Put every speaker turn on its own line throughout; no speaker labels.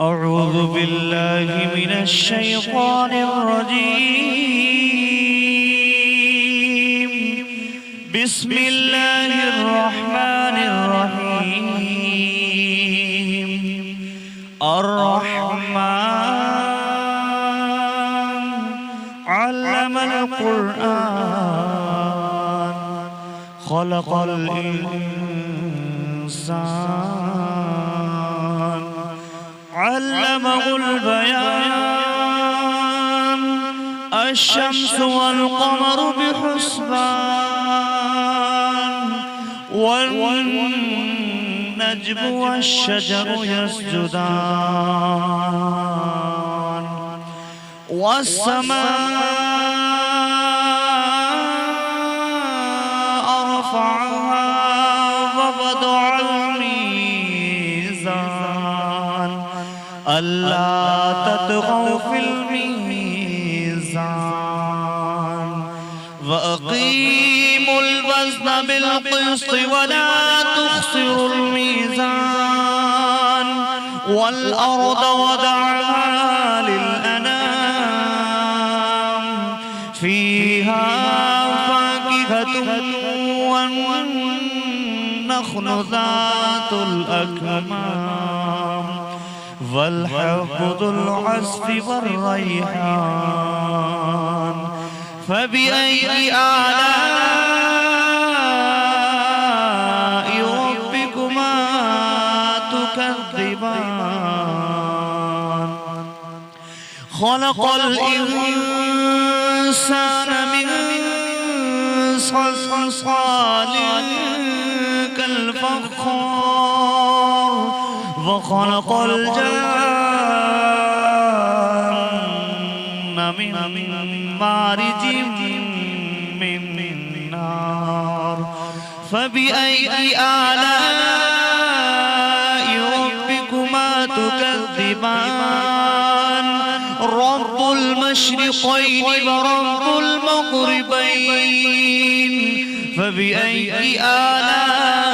أعوذ بالله من الشيطان الرجيم. بسم الله الرحمن الرحيم. الرحمن علم القرآن خلق الإنسان علمه البيان. الشمس والقمر بحسبان والنجم والشجر يسجدان والسماء رفعها ووضع الميزان ألا تطغوا في الميزان وأقيموا الوزن بالقسط ولا تخسروا الميزان والأرض وضعها للأنام فيها فاكهة والنخل ذات الأكمام والحب ذو العصف والريحان فبأي آلاء ربكما تكذبان. خلق الإنسان من صلصال كالفخار وخلق الجن من مارج من نار فبأي آلاء ربكما تكذبان. رب المشرقين ورب المغربين فبأي آلاء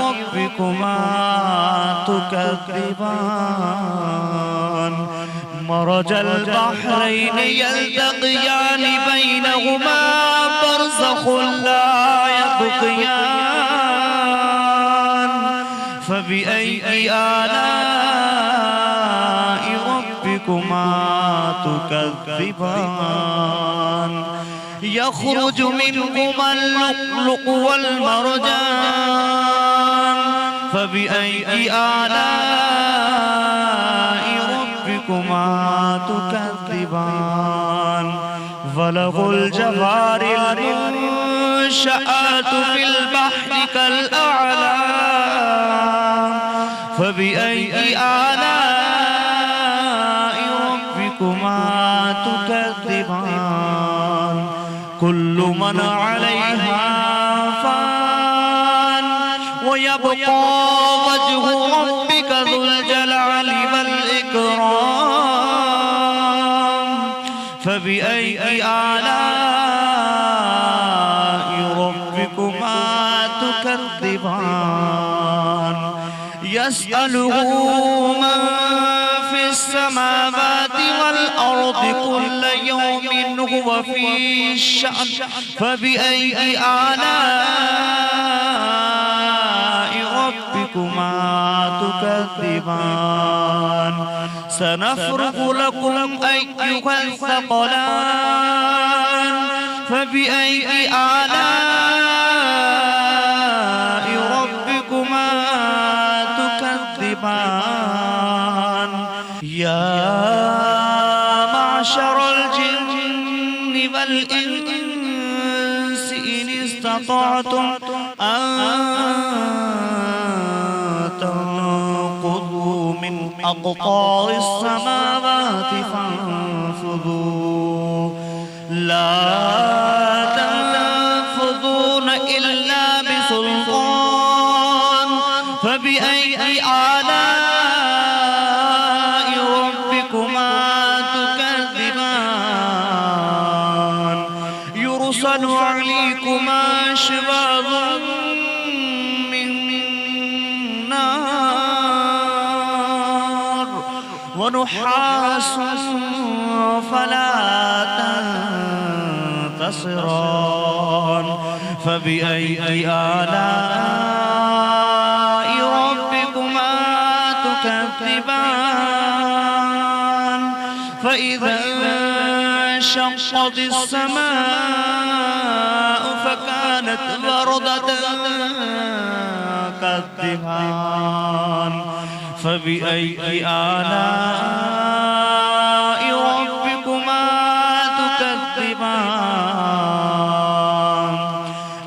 ربكما تكذبان. مرج البحرين يلتقيان بينهما برزخ لا يبغيان فبأي آلاء ربكما تكذبان. يخرج منهما اللؤلؤ والمرجان فبأي آلاء ربكما تكذبان. وله الجوار المنشآت في البحر كالأعلام فبأي آلاء ربكما تكذبان. كل من عليها فان ويبقى وجه ربك ذو الجلال والإكرام فبأي آلاء ربكما تكذبان. يسأله من في السماوات والأرض كل يوم هو في الشأن فبأي آلاء ربكما تكذبان. سنفرغ لكم أيها الثقلان فبأي آلاء ربكما تكذبان. يا معشر الجن والإنس إن استطعتم أن تنقضوا من أقطار السماوات فانفذوا لا تنفذون إلا بسلطان فبأي آلاء ربكما تكذبان. يرسل عليكما شواظ من نار ونحاس فلا تنتصران فبأي آلاء ربكما تكذبان فإذا انشقت السماء فكانت وردة كالدهان فبأي آلاء ربكما تكذبان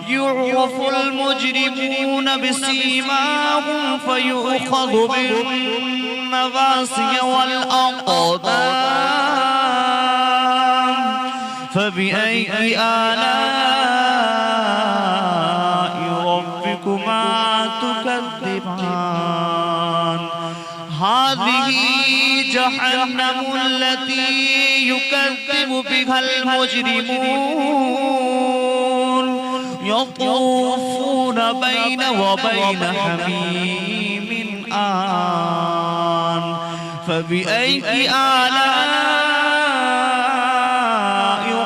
يعرف المجرمون بسيماهم فيؤخذ بالنواصي والأقدام فبأي آلاء ربكما تكذبان هذه جهنم التي يكذب بها المجرمون يطوفون بين وبين حميم آن فبأي آلاء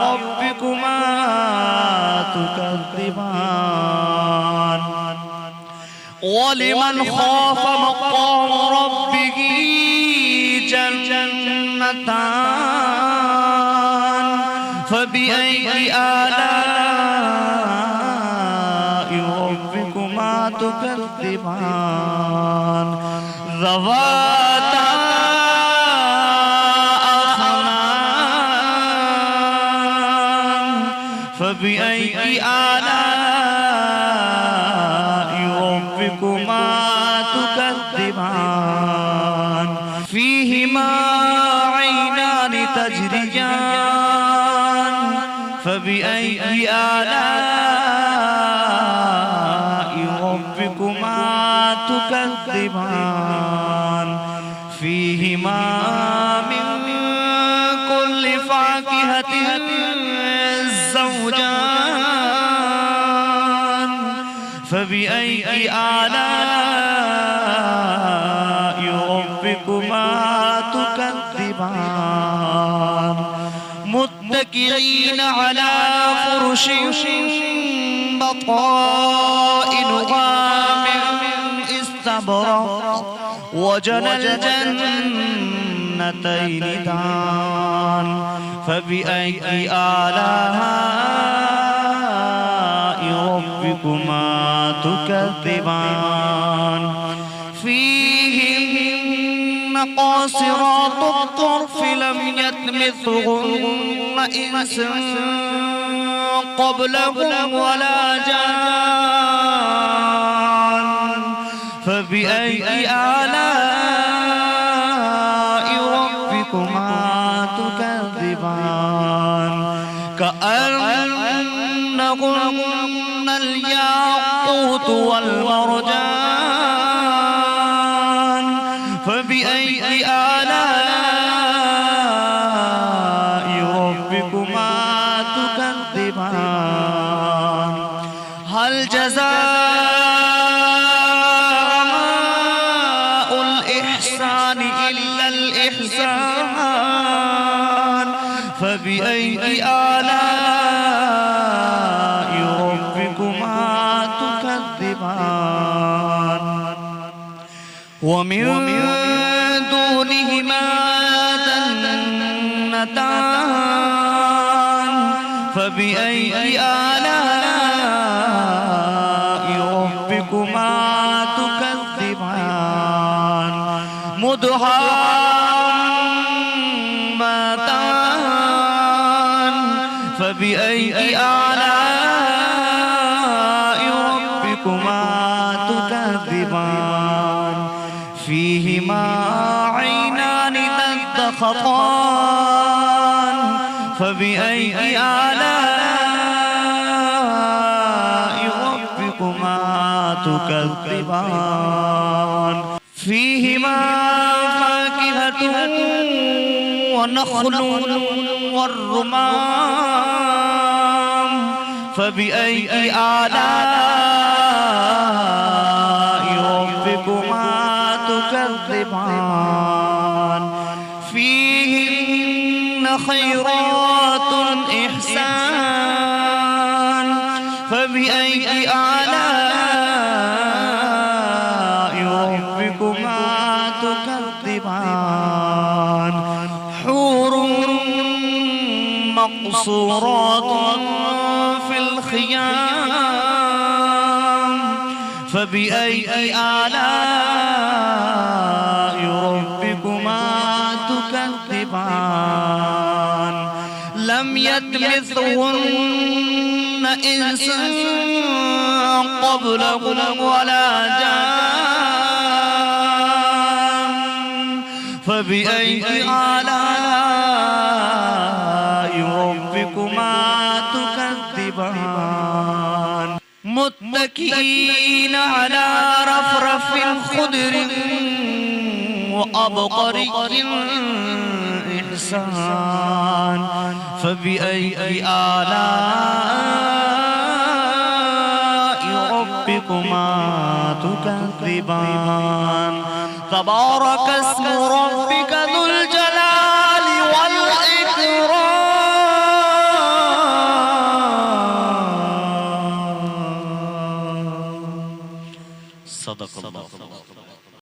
ربكما تكذبان ولمن خاف مقام ربه جنتان فبأي آلاء ربكما تكذبان ذواتا أفنان فبأي آلاء ربكما تكذبان فيهما عينان تجريان فبأي آلاء ربكما تكذبان فيهما من كل فاكهة زوجان فبأي آلاء ربكما تكذبان متكئين على فرش بطائنها من استبرق وجنى الجنتين دان فبأي آلاء ربكما تكذبان فيهن قاصرات الطرف لم يطمثهن إنس قبلهم ولا جان فبأي آلاء ربكما تكذبان كأنهن الياقوت والمرجان فبأي آلاء ربكما تكذبان هل جزاء الإحسان إلا الإحسان فبأي آلاء ربكما تكذبان ومن دونهما جنتان فبأي آلاء ربكما تكذبان مدهامتان فبأي آلاء ربكما تكذبان فيهما عينان تدخطان فبأي آلاء ربكما تكذبان فيهما فاكهة ونخل والرمان فبأي آلاء ربكما تكذبان فيهن خيرات إحسان فبأي آلاء ربكما تكذبان حور مقصورات في الخيام فبأي آلاء ربكما تكذبان لم يطمثهن إنس قبلهم ولا جان فبأي آلاء ربكما تكذبان متكئين على رفرف خضر وأبقري إحسان فبأي آلاء ربكما تكذبان تبارك اسم ربك ذو الجلال والإكرام صدق الله.